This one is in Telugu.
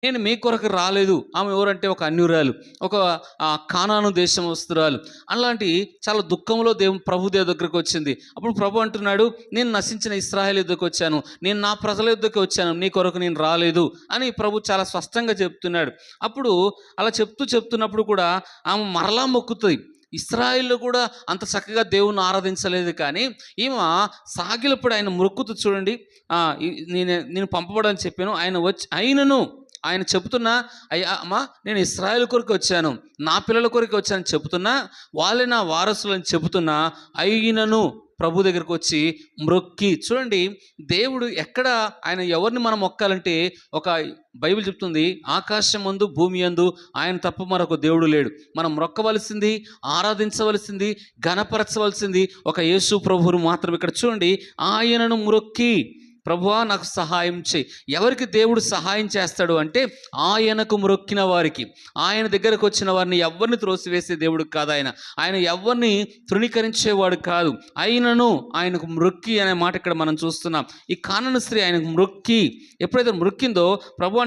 నేను మీ కొరకు రాలేదు. ఆమె ఎవరంటే ఒక అన్యురాలు, ఒక కానాను దేశమస్తురాలు. అలాంటి చాలా దుఃఖంలో ప్రభు దేవుని దగ్గరికి వచ్చింది. అప్పుడు ప్రభు అంటున్నాడు, నేను నశించిన ఇశ్రాయేలు యుద్ధకు వచ్చాను, నేను నా ప్రజల యుద్ధకు వచ్చాను, నీ కొరకు నేను రాలేదు అని ప్రభు చాలా స్పష్టంగా చెప్తున్నాడు. అప్పుడు అలా చెప్తున్నప్పుడు కూడా ఆమె మరలా మొక్కుతుంది. ఇశ్రాయేల్లో కూడా అంత చక్కగా దేవుణ్ణి ఆరాధించలేదు, కానీ ఈమె సాగిలప్పుడు ఆయన మొక్కుతూ చూడండి. నేను పంపబడని చెప్పాను, ఆయన వచ్చి అయినను ఆయన చెబుతున్నా, అయ్యా అమ్మా నేను ఇశ్రాయేలు కొరకు వచ్చాను, నా పిల్లల కొరకు వచ్చాను చెబుతున్నా, వాళ్ళే నా వారసులని చెబుతున్నా, అయినను ప్రభు దగ్గరికి వచ్చి మ్రొక్కి చూడండి. దేవుడు ఎక్కడ ఆయన ఎవరిని మనం మొక్కాలంటే, ఒక బైబిల్ చెప్తుంది, ఆకాశం యందు భూమి యందు ఆయన తప్ప మరొక దేవుడు లేడు. మనం మొక్కవలసింది, ఆరాధించవలసింది, ఘనపరచవలసింది ఒక యేసు ప్రభువును మాత్రం. ఇక్కడ చూడండి, ఆయనను మ్రొక్కి, ప్రభువా నాకు సహాయం చేయి. ఎవరికి దేవుడు సహాయం చేస్తాడు అంటే, ఆయనకు మ్రొక్కిన వారికి. ఆయన దగ్గరకు వచ్చిన వారిని ఎవరిని త్రోసివేసే దేవుడు కాదు ఆయన. ఆయన ఎవరిని తృణీకరించేవాడు కాదు. ఆయనను ఆయనకు మ్రొక్కి అనే మాట ఇక్కడ మనం చూస్తున్నాం. ఈ కానాను స్త్రీ ఆయనకు మ్రొక్కి ఎప్పుడైతే మ్రొక్కిందో ప్రభు